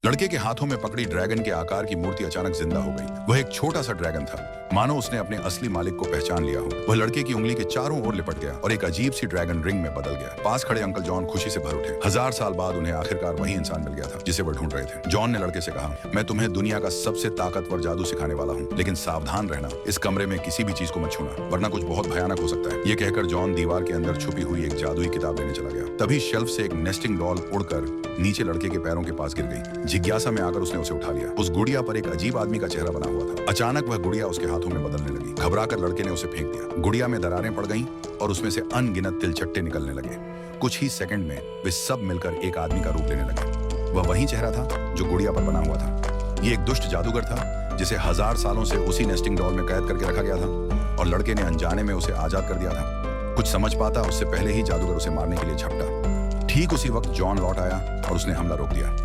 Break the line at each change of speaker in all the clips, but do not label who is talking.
लड़के के हाथों में पकड़ी ड्रैगन के आकार की मूर्ति अचानक जिंदा हो गई। वह एक छोटा सा ड्रैगन था, मानो उसने अपने असली मालिक को पहचान लिया हो। वह लड़के की उंगली के चारों ओर लिपट गया और एक अजीब सी ड्रैगन रिंग में बदल गया। पास खड़े अंकल जॉन खुशी से भर उठे। 1000 साल बाद उन्हें आखिरकार वही इंसान मिल गया था जिसे वह ढूंढ रहे थे। जॉन ने लड़के से कहा, मैं तुम्हें दुनिया का सबसे ताकतवर जादू सिखाने वाला हूँ, लेकिन सावधान रहना, इस कमरे में किसी भी चीज को मत छूना, वरना कुछ बहुत भयानक हो सकता है। ये कहकर जॉन दीवार के अंदर छुपी हुई एक जादुई किताब लेने चला गया। तभी शेल्फ से एक नेस्टिंग डॉल उड़कर नीचे लड़के के पैरों के पास गिर गई। जिज्ञासा में आकर उसने उसे उठा लिया। उस गुड़िया पर एक अजीब आदमी का चेहरा बना हुआ था। अचानक वह गुड़िया उसके हाथों में बदलने लगी। घबराकर लड़के ने उसे फेंक दिया। गुड़िया में दरारें पड़ गईं और उसमें से अनगिनत तिलचट्टे निकलने लगे। कुछ ही सेकंड में वे सब मिलकर एक आदमी का रूप लेने लगे। वह वही चेहरा था जो गुड़िया पर बना हुआ था। ये एक दुष्ट जादूगर था जिसे 1000 सालों से उसी नेस्टिंग डॉल में कैद करके रखा गया था और लड़के ने अनजाने में उसे आजाद कर दिया था। कुछ समझ पाता उससे पहले ही जादूगर उसे मारने के लिए झपटा। ठीक उसी वक्त जॉन लौट आया और उसने हमला रोक दिया।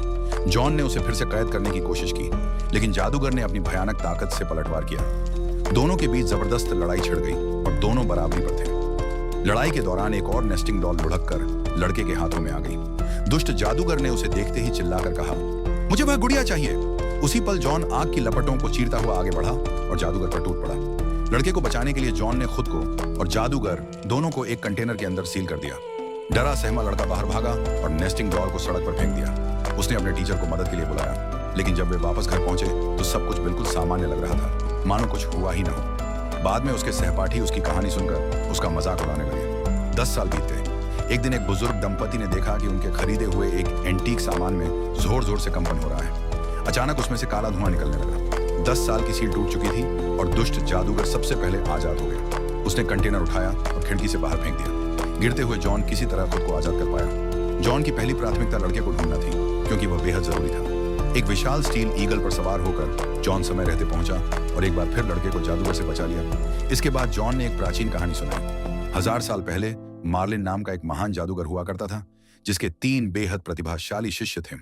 जॉन ने उसे फिर से कैद करने की कोशिश की, लेकिन जादूगर ने अपनी भयानक ताकत से पलटवार किया। दोनों के बीच जबरदस्त लड़ाई छिड़ गई और दोनों बराबरी पर थे। लड़ाई के दौरान एक और नेस्टिंग डॉल लुढ़क कर लड़के के हाथों में आ गई। दुष्ट जादूगर ने उसे देखते ही चिल्लाकर कहा, मुझे वह गुड़िया चाहिए। उसी पल जॉन आग की लपटों को चीरता हुआ आगे बढ़ा और जादूगर पर टूट पड़ा। लड़के को बचाने के लिए जॉन ने खुद को और जादूगर दोनों को एक कंटेनर के अंदर सील कर दिया। डरा सहमा लड़का बाहर भागा और नेस्टिंग डॉल को सड़क पर फेंक दिया। उसने अपने टीचर को मदद के लिए बुलाया, लेकिन जब वे वापस घर पहुंचे तो सब कुछ बिल्कुल सामान्य लग रहा था, मानो कुछ हुआ ही न हो। बाद में उसके सहपाठी उसकी कहानी सुनकर उसका मजाक उड़ाने लगे। 10 साल बीत गए। एक दिन एक बुजुर्ग दंपति ने देखा कि उनके खरीदे हुए एक एंटीक सामान में जोर जोर से कंपन हो रहा है। अचानक उसमें से काला धुआं निकलने लगा। 10 साल की सील टूट चुकी थी और दुष्ट जादूगर सबसे पहले आजाद हो गया। उसने कंटेनर उठाया और खिड़की से बाहर फेंक दिया। गिरते हुए जॉन किसी तरह खुद को आजाद कर पाया। जॉन की पहली प्राथमिकता लड़के को ढूंढना थी, क्योंकि वह बेहद जरूरी था। एक विशाल स्टील ईगल पर सवार होकर जॉन समय रहते पहुंचा और एक बार फिर लड़के को जादूगर से बचा लिया। इसके बाद जॉन ने एक प्राचीन कहानी सुनाई। 1000 साल पहले मार्लिन नाम का एक महान जादूगर हुआ करता था, जिसके 3 बेहद प्रतिभाशाली शिष्य थे।